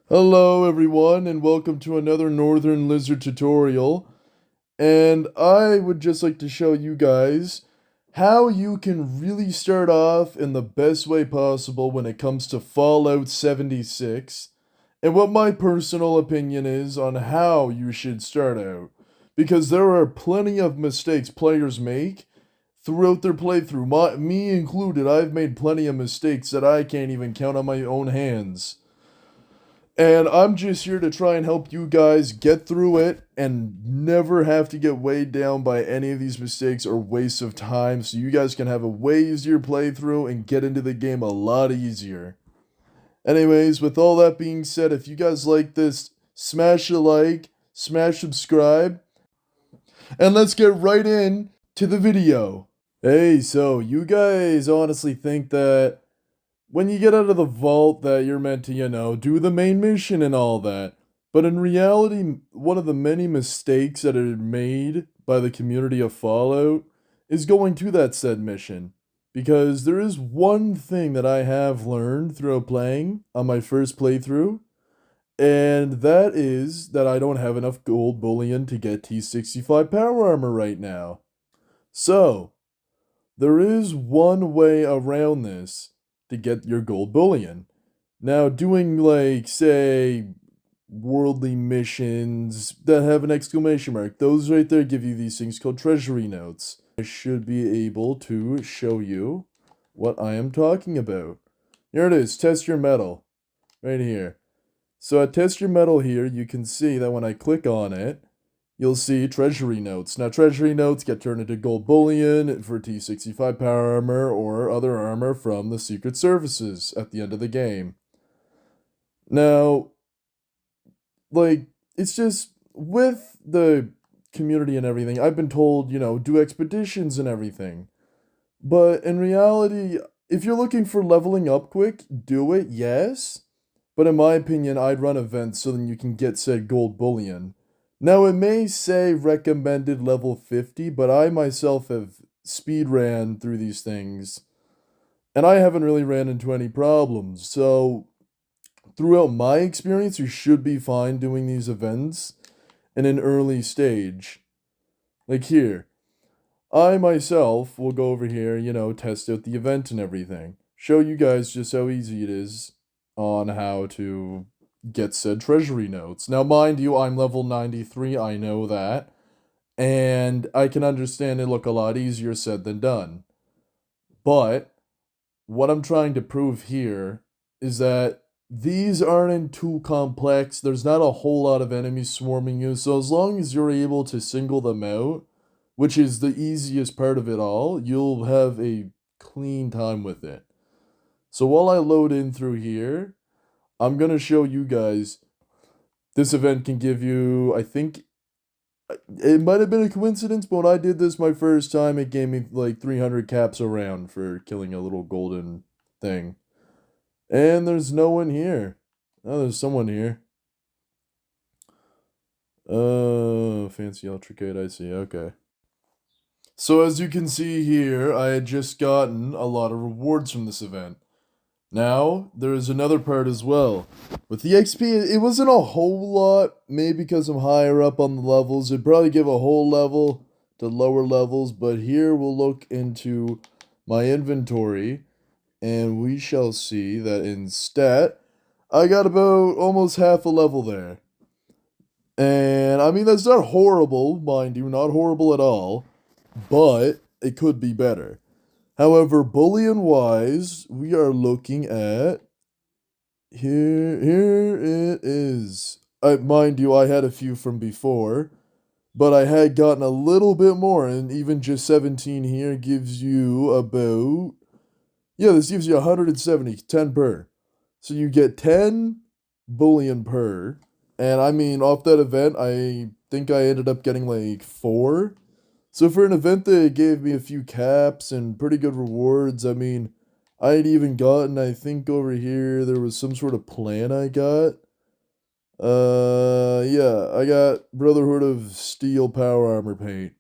Hello everyone and welcome to another Northern Lizard tutorial. And I would just like to show you guys how you can really start off in the best way possible when it comes to Fallout 76 and what my personal opinion is on how you should start out. Because there are plenty of mistakes players make throughout their playthrough, me included. I've made plenty of mistakes that I can't even count on my own hands. And I'm just here to try and help you guys get through it and never have to get weighed down by any of these mistakes or wastes of time so you guys can have a way easier playthrough and get into the game a lot easier. Anyways, with all that being said, if you guys like this, smash a like, smash subscribe, and let's get right in to the video. Hey, so you guys honestly think that when you get out of the vault that you're meant to, do the main mission and all that. But in reality, one of the many mistakes that are made by the community of Fallout is going to that said mission. Because there is one thing that I have learned throughout playing on my first playthrough, and that is that I don't have enough gold bullion to get T65 power armor right now. So, there is one way around this to get your gold bullion. Now, doing like, say, worldly missions that have an exclamation mark, those right there give you these things called treasury notes. I should be able to show you what I am talking about. Here it is, test your metal, right here. So at test your metal here, you can see that when I click on it, you'll see treasury notes. Now, treasury notes get turned into gold bullion for T65 power armor or other armor from the secret services at the end of the game. Now, like, it's just with the community and everything, I've been told, do expeditions and everything. But in reality, if you're looking for leveling up quick, do it, yes. But in my opinion, I'd run events so then you can get said gold bullion. Now, it may say recommended level 50, but I myself have speed ran through these things, and I haven't really ran into any problems. So, throughout my experience, you should be fine doing these events in an early stage. Like here, I myself will go over here, test out the event and everything. Show you guys just how easy it is on how to get said treasury notes. Now, mind you, I'm level 93, I know that, and I can understand it look a lot easier said than done. But what I'm trying to prove here is that these aren't too complex. There's not a whole lot of enemies swarming you, so as long as you're able to single them out, which is the easiest part of it all, you'll have a clean time with it. So while I load in through here, I'm going to show you guys this event can give you, I think, it might have been a coincidence, but when I did this my first time, it gave me like 300 caps around for killing a little golden thing. And there's no one here. Oh, there's someone here. Fancy ultracade, I see, okay. So as you can see here, I had just gotten a lot of rewards from this event. Now, there is another part as well. With the XP, it wasn't a whole lot, maybe because I'm higher up on the levels. It'd probably give a whole level to lower levels, but here we'll look into my inventory, and we shall see that in stat, I got about almost half a level there. And, I mean, that's not horrible, mind you, not horrible at all, but it could be better. However, bullion-wise, we are looking at here it is. Mind you, I had a few from before, but I had gotten a little bit more, and even just 17 here gives you about, yeah, this gives you 170, 10 per. So you get 10 bullion per, and I mean, off that event, I think I ended up getting like 4. So for an event that gave me a few caps and pretty good rewards, I mean, I had even gotten, I think over here, there was some sort of plan I got. Yeah, I got Brotherhood of Steel Power Armor paint.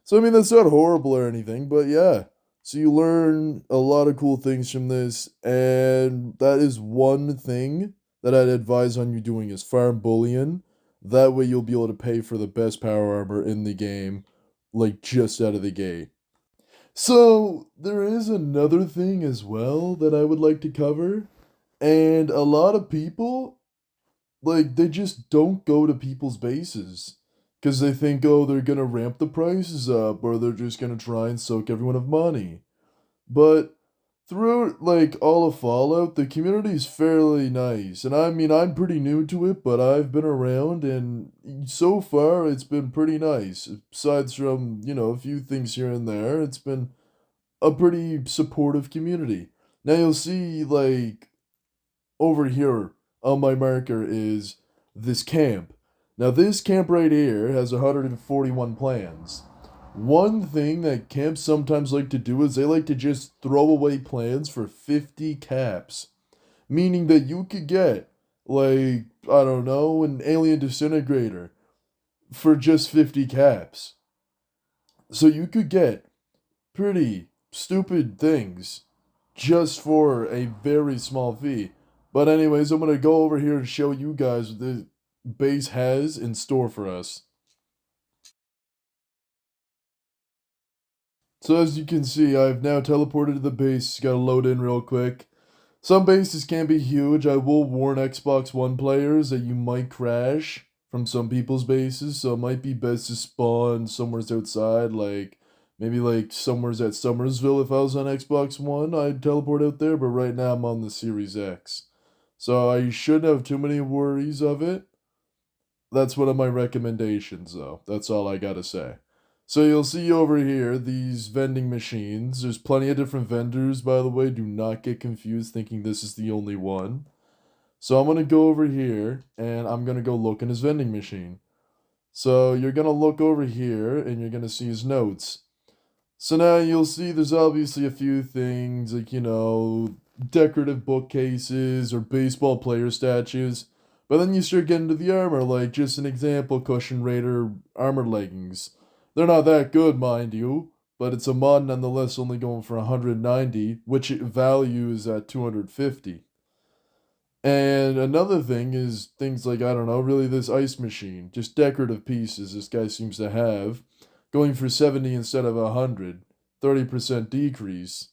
So, I mean, that's not horrible or anything, but yeah. So you learn a lot of cool things from this, and that is one thing that I'd advise on you doing is farm bullion. That way you'll be able to pay for the best power armor in the game, like just out of the gate. So, there is another thing as well that I would like to cover, and a lot of people, like, they just don't go to people's bases because they think, oh, they're gonna ramp the prices up or they're just gonna try and soak everyone of money. But throughout like all of Fallout, the community is fairly nice. And I mean, I'm pretty new to it, but I've been around and so far it's been pretty nice. Besides from, a few things here and there, it's been a pretty supportive community. Now you'll see like over here on my marker is this camp. Now this camp right here has 141 plans. One thing that camps sometimes like to do is they like to just throw away plans for 50 caps. Meaning that you could get, like, I don't know, an alien disintegrator for just 50 caps. So you could get pretty stupid things just for a very small fee. But anyways, I'm gonna go over here and show you guys what the base has in store for us. So as you can see, I've now teleported to the base. Gotta load in real quick. Some bases can be huge. I will warn Xbox One players that you might crash from some people's bases, so it might be best to spawn somewheres outside, like maybe like somewheres at Summersville. If I was on Xbox One, I'd teleport out there, but right now I'm on the Series X. So I shouldn't have too many worries of it. That's one of my recommendations, though. That's all I gotta say. So you'll see over here these vending machines. There's plenty of different vendors, by the way. Do not get confused thinking this is the only one. So I'm gonna go over here and I'm gonna go look in his vending machine. So you're gonna look over here and you're gonna see his notes. So now you'll see there's obviously a few things like, decorative bookcases or baseball player statues. But then you start getting to the armor, like just an example, Cushion Raider armor leggings. They're not that good, mind you, but it's a mod nonetheless, only going for 190, which value is at 250. And another thing is things like, I don't know, really this ice machine, just decorative pieces this guy seems to have, going for 70 instead of 100, 30% decrease.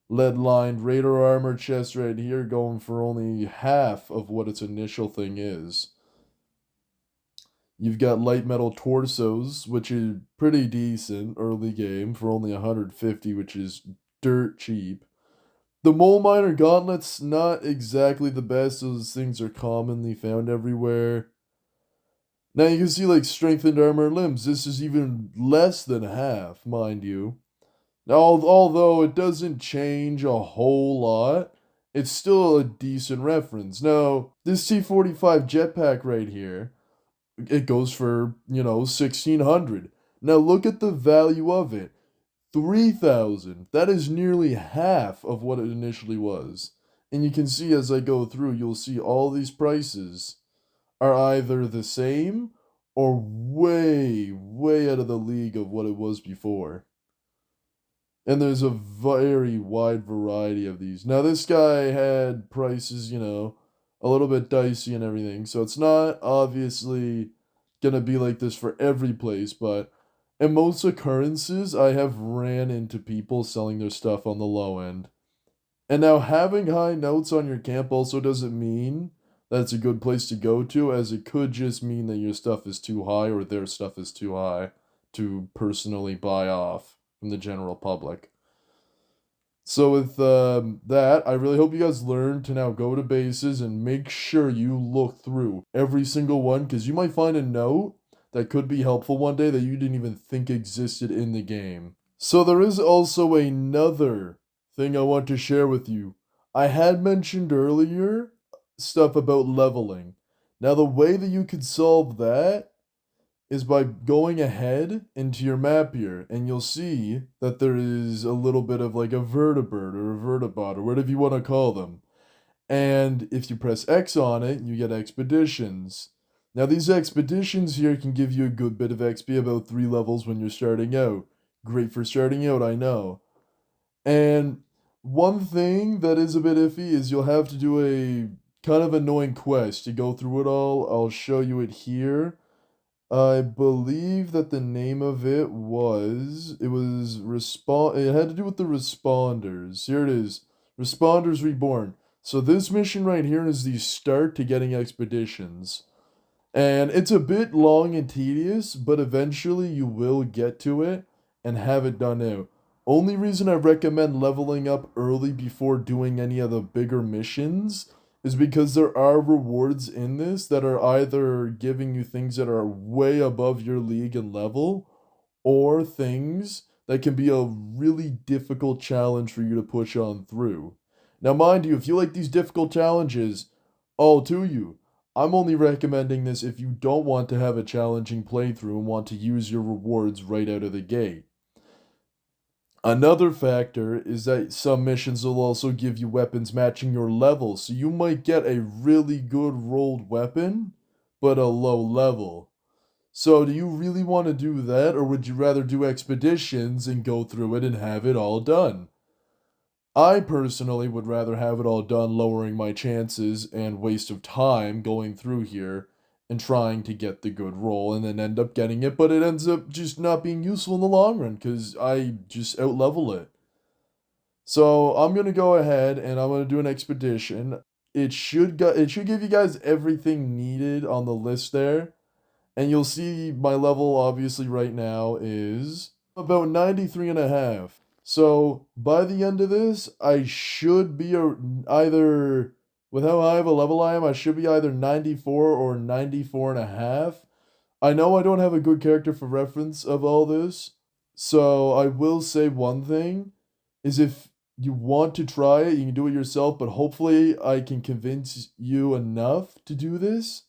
Lead lined radar armor chest right here going for only half of what its initial thing is. You've got light metal torsos, which is pretty decent early game for only 150, which is dirt cheap. The mole miner gauntlets, not exactly the best. Those things are commonly found everywhere. Now you can see like strengthened armor limbs. This is even less than half, mind you. Now, although it doesn't change a whole lot, it's still a decent reference. Now, this T-45 jetpack right here, it goes for, 1600. Now, look at the value of it. 3000. That is nearly half of what it initially was. And you can see as I go through, you'll see all these prices are either the same or way, way out of the league of what it was before. And there's a very wide variety of these. Now, this guy had prices, a little bit dicey and everything. So it's not obviously going to be like this for every place. But in most occurrences, I have ran into people selling their stuff on the low end. And now, having high notes on your camp also doesn't mean that it's a good place to go to, as it could just mean that your stuff is too high or their stuff is too high to personally buy off from the general public. So with that, I really hope you guys learn to now go to bases and make sure you look through every single one, because you might find a note that could be helpful one day that you didn't even think existed in the game. So there is also another thing I want to share with you. I had mentioned earlier stuff about leveling. Now the way that you could solve that is by going ahead into your map here, and you'll see that there is a little bit of like a vertibird or a vertibot or whatever you want to call them. And if you press X on it, you get expeditions. Now these expeditions here can give you a good bit of XP, about 3 levels when you're starting out. Great for starting out, I know. And one thing that is a bit iffy is you'll have to do a kind of annoying quest to go through it all. I'll show you it here. I believe that the name of it was it had to do with the responders. Here it is. Responders Reborn. So this mission right here is the start to getting expeditions. And it's a bit long and tedious, but eventually you will get to it and have it done out. Only reason I recommend leveling up early before doing any of the bigger missions is because there are rewards in this that are either giving you things that are way above your league and level, or things that can be a really difficult challenge for you to push on through. Now, mind you, if you like these difficult challenges, all to you. I'm only recommending this if you don't want to have a challenging playthrough and want to use your rewards right out of the gate. Another factor is that some missions will also give you weapons matching your level, so you might get a really good rolled weapon, but a low level. So do you really want to do that, or would you rather do expeditions and go through it and have it all done? I personally would rather have it all done, lowering my chances and waste of time going through here and trying to get the good roll and then end up getting it, but it ends up just not being useful in the long run because I just outlevel it. So I'm gonna go ahead and I'm gonna do an expedition. It should give you guys everything needed on the list there. And you'll see my level obviously right now is about 93 and a half. So by the end of this, I should be either, with how high of a level I am, I should be either 94 or 94 and a half. I know I don't have a good character for reference of all this. So I will say one thing is if you want to try it, you can do it yourself, but hopefully I can convince you enough to do this.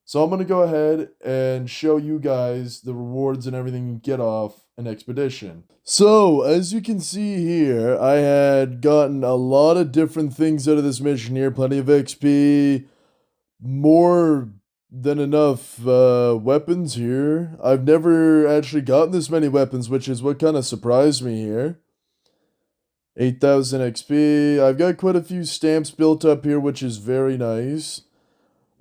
So I'm going to go ahead and show you guys the rewards and everything you get off an expedition. So, as you can see here, I had gotten a lot of different things out of this mission here. Plenty of XP, more than enough weapons here. I've never actually gotten this many weapons, which is what kind of surprised me here. 8,000 XP. I've got quite a few stamps built up here, which is very nice.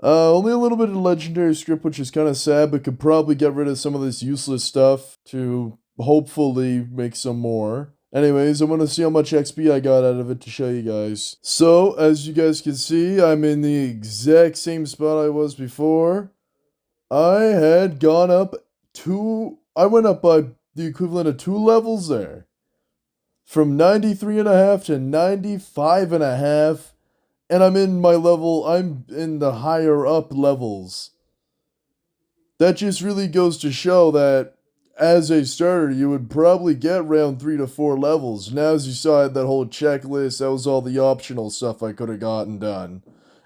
Only a little bit of legendary script, which is kind of sad, but could probably get rid of some of this useless stuff to hopefully make some more. Anyways, I want to see how much XP I got out of it to show you guys. So, as you guys can see, I'm in the exact same spot I was before. I had gone up I went up by the equivalent of 2 levels there. From 93 and a half to 95 and a half. And I'm in the higher up levels. That just really goes to show that as a starter, you would probably get around 3 to 4 levels. Now, as you saw, I had that whole checklist. That was all the optional stuff I could have gotten done.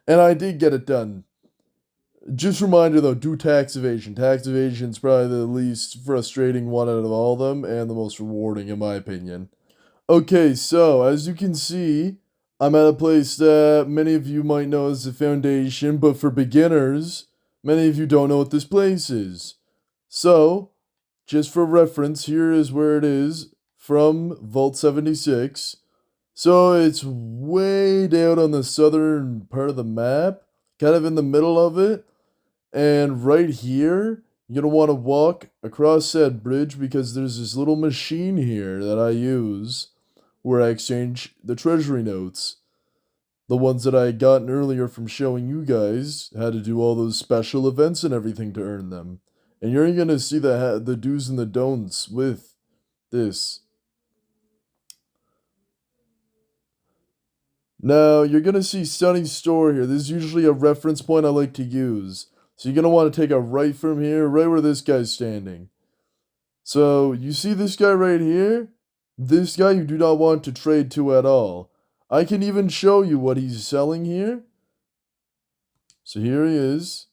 And I did get it done. Just a reminder though, do tax evasion. Tax evasion is probably the least frustrating one out of all of them, and the most rewarding in my opinion. Okay, so as you can see, I'm at a place that many of you might know as the Foundation, but for beginners, many of you don't know what this place is. So, just for reference, here is where it is from Vault 76. So it's way down on the southern part of the map, kind of in the middle of it. And right here, you're going to want to walk across said bridge because there's this little machine here that I use where I exchange the treasury notes. The ones that I had gotten earlier from showing you guys how to do all those special events and everything to earn them. And you're going to see the do's and the don'ts with this. Now, you're going to see Sunny Store here. This is usually a reference point I like to use. So you're going to want to take a right from here, right where this guy's standing. So, you see this guy right here? This guy you do not want to trade to at all. I can even show you what he's selling here. So here he is.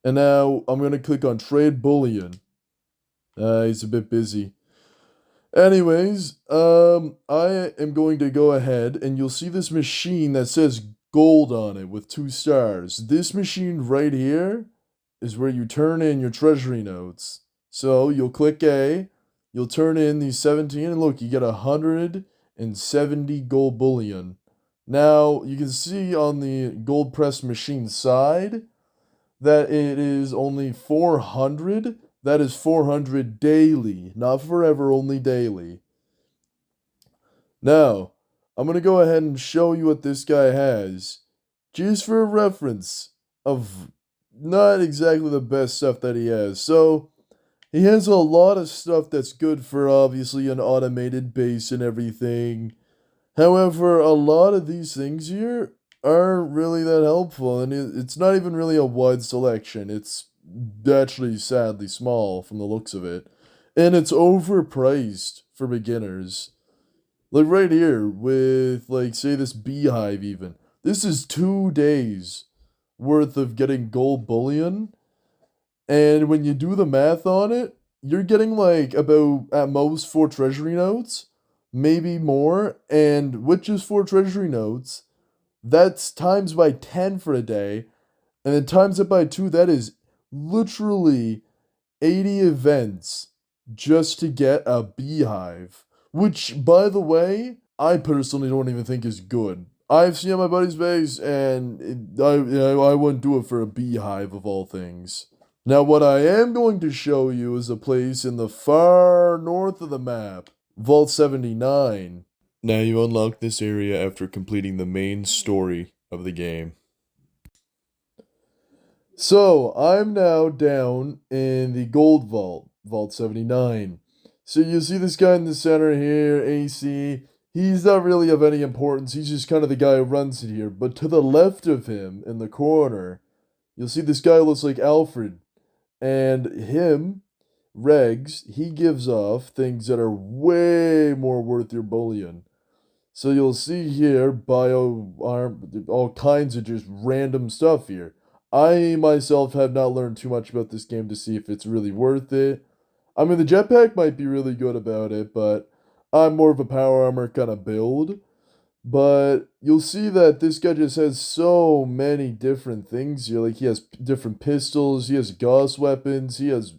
And now I'm going to click on Trade Bullion. He's a bit busy. Anyways, I am going to go ahead and you'll see this machine that says gold on it with 2 stars. This machine right here is where you turn in your treasury notes. So you'll click A. You'll turn in these 17, and look, you get 170 gold bullion. Now, you can see on the gold press machine side that it is only 400. That is 400 daily, not forever, only daily. Now, I'm going to go ahead and show you what this guy has, just for a reference of not exactly the best stuff that he has. So, he has a lot of stuff that's good for obviously an automated base and everything. However, a lot of these things here aren't really that helpful, and it's not even really a wide selection. It's actually sadly small from the looks of it, and it's overpriced for beginners. Like right here, with like say this beehive even. This is 2 days worth of getting gold bullion, and when you do the math on it, you're getting like about at most 4 treasury notes, maybe more. And with just 4 treasury notes, that's times by 10 for a day. And then times it by 2, that is literally 80 events just to get a beehive. Which, by the way, I personally don't even think is good. I've seen my buddy's base, and I wouldn't do it for a beehive of all things. Now, what I am going to show you is a place in the far north of the map, Vault 79. Now you unlock this area after completing the main story of the game. So, I'm now down in the gold vault, Vault 79. So you see this guy in the center here, AC. He's not really of any importance. He's just kind of the guy who runs it here. But to the left of him, in the corner, you'll see this guy who looks like Alfred. And him, Regs, he gives off things that are way more worth your bullion. So you'll see here bio arm, all kinds of just random stuff here. I myself have not learned too much about this game to see if it's really worth it. I mean, the jetpack might be really good about it, but I'm more of a power armor kind of build. But you'll see that this guy just has so many different things here. Like, he has different pistols, he has Gauss weapons, he has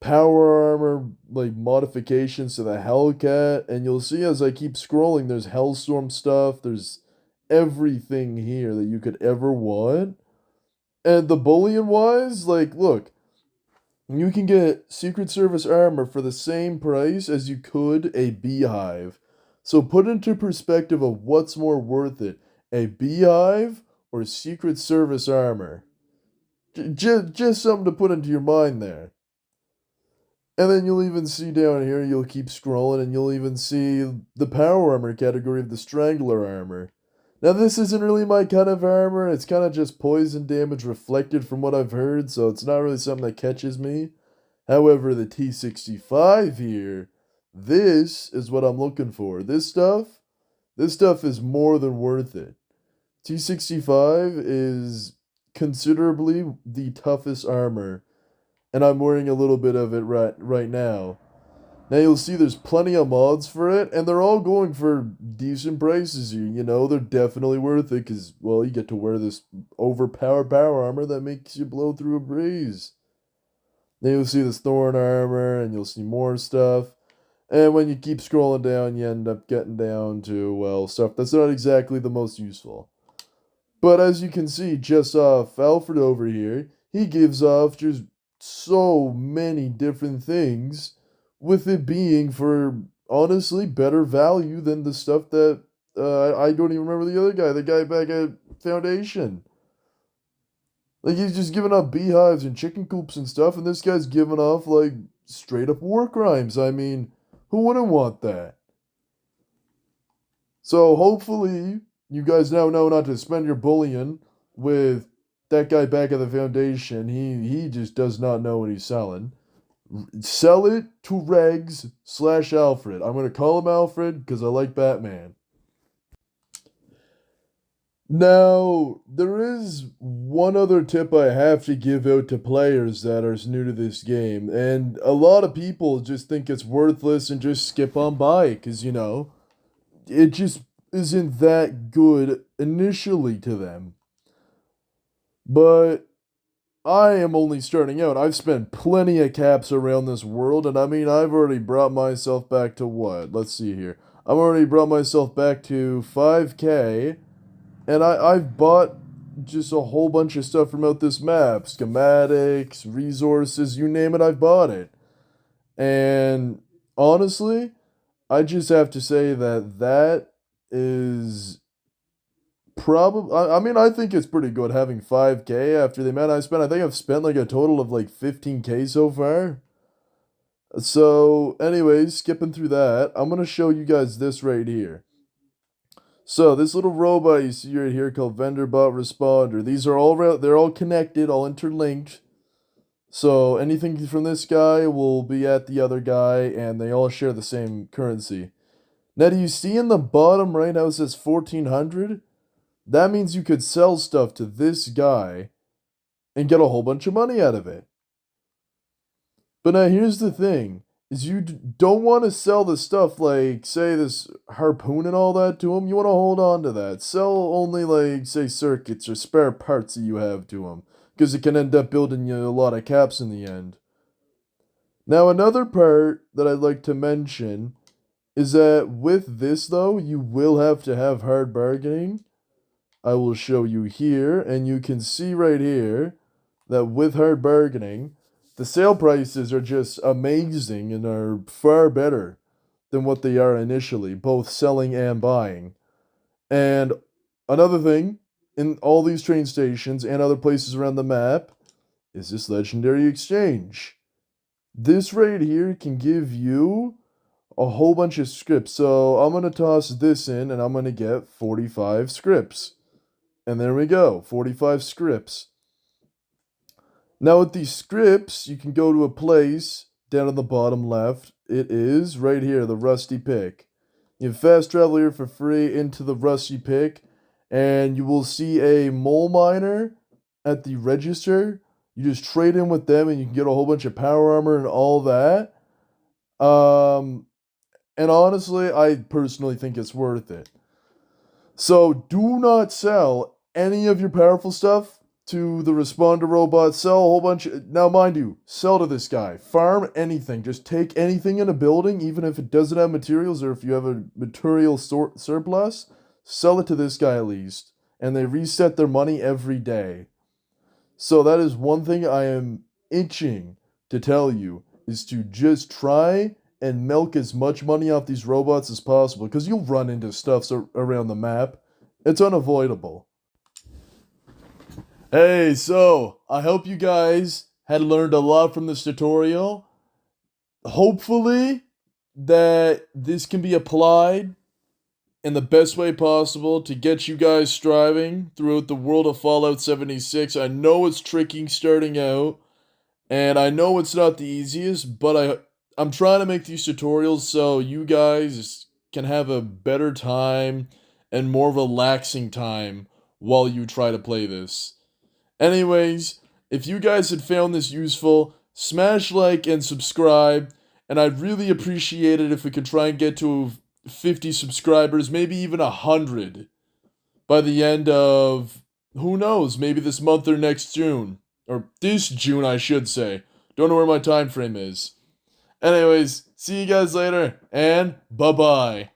power armor, like, modifications to the Hellcat. And you'll see as I keep scrolling, there's Hellstorm stuff, there's everything here that you could ever want. And the bullion wise, like, look, you can get Secret Service armor for the same price as you could a beehive. So put into perspective of what's more worth it, a beehive or Secret Service armor. Just something to put into your mind there. And then you'll even see down here, you'll keep scrolling, and you'll even see the power armor category of the Strangler armor. Now, this isn't really my kind of armor. It's kind of just poison damage reflected from what I've heard, so it's not really something that catches me. However, the T65 here, this is what I'm looking for. This stuff is more than worth it. T65 is considerably the toughest armor, and I'm wearing a little bit of it right now. Now you'll see there's plenty of mods for it, and they're all going for decent prices here. You know, they're definitely worth it because, well, you get to wear this overpowered power armor that makes you blow through a breeze. Then you'll see this thorn armor, and you'll see more stuff. And when you keep scrolling down, you end up getting down to, well, stuff that's not exactly the most useful. But as you can see, just off Alfred over here, he gives off just so many different things, with it being for honestly better value than the stuff that I don't even remember the other guy, the guy back at Foundation. Like, he's just giving off beehives and chicken coops and stuff, and this guy's giving off like straight up war crimes. I mean, who wouldn't want that? So hopefully you guys now know not to spend your bullion with that guy back at the Foundation. He just does not know what he's selling. Sell it to Regs/Alfred. I'm going to call him Alfred because I like Batman. Now, there is one other tip I have to give out to players that are new to this game, and a lot of people just think it's worthless and just skip on by it because, you know, it just isn't that good initially to them. But I am only starting out. I've spent plenty of caps around this world, and I mean, I've already brought myself back to what? Let's see here. I'm already brought myself back to 5K, and I've bought just a whole bunch of stuff from out this map. Schematics, resources, you name it, I've bought it. And honestly, I just have to say that that is probably, I mean, I think it's pretty good having 5K after the amount I spent. I think I've spent like a total of like 15K so far. So, anyways, skipping through that, I'm gonna show you guys this right here. So, this little robot you see right here called VendorBot Responder. These are they're all connected, all interlinked. So, anything from this guy will be at the other guy, and they all share the same currency. Now, do you see in the bottom right how it says 1400? That means you could sell stuff to this guy and get a whole bunch of money out of it. But now here's the thing, is you don't want to sell the stuff like, say, this harpoon and all that to him. You want to hold on to that. Sell only, like, say, circuits or spare parts that you have to him, because it can end up building you a lot of caps in the end. Now, another part that I'd like to mention is that with this, though, you will have to have hard bargaining. I will show you here, and you can see right here that with hard bargaining, the sale prices are just amazing and are far better than what they are initially, both selling and buying. And another thing, in all these train stations and other places around the map, is this legendary exchange. This right here can give you a whole bunch of scripts. So I'm going to toss this in and I'm going to get 45 scripts. And there we go, 45 scripts. Now with these scripts, you can go to a place down on the bottom left. It is right here, the Rusty Pick. You have fast travel here for free into the Rusty Pick, and you will see a mole miner at the register. You just trade in with them and you can get a whole bunch of power armor and all that. And honestly, I personally think it's worth it. So do not sell any of your powerful stuff to the responder robot. Sell a whole bunch. Now, mind you, sell to this guy. Farm anything. Just take anything in a building, even if it doesn't have materials or if you have a material surplus. Sell it to this guy at least. And they reset their money every day. So that is one thing I am itching to tell you, is to just try and milk as much money off these robots as possible, because you'll run into stuff around the map. It's unavoidable. Hey, so I hope you guys had learned a lot from this tutorial. Hopefully that this can be applied in the best way possible to get you guys striving throughout the world of Fallout 76. I know it's tricky starting out, and I know it's not the easiest, but I'm trying to make these tutorials so you guys can have a better time and more relaxing time while you try to play this. Anyways, if you guys had found this useful, smash like and subscribe, and I'd really appreciate it if we could try and get to 50 subscribers, maybe even 100 by the end of, who knows, maybe this month or next June. Or this June, I should say. Don't know where my time frame is. Anyways, see you guys later, and bye-bye.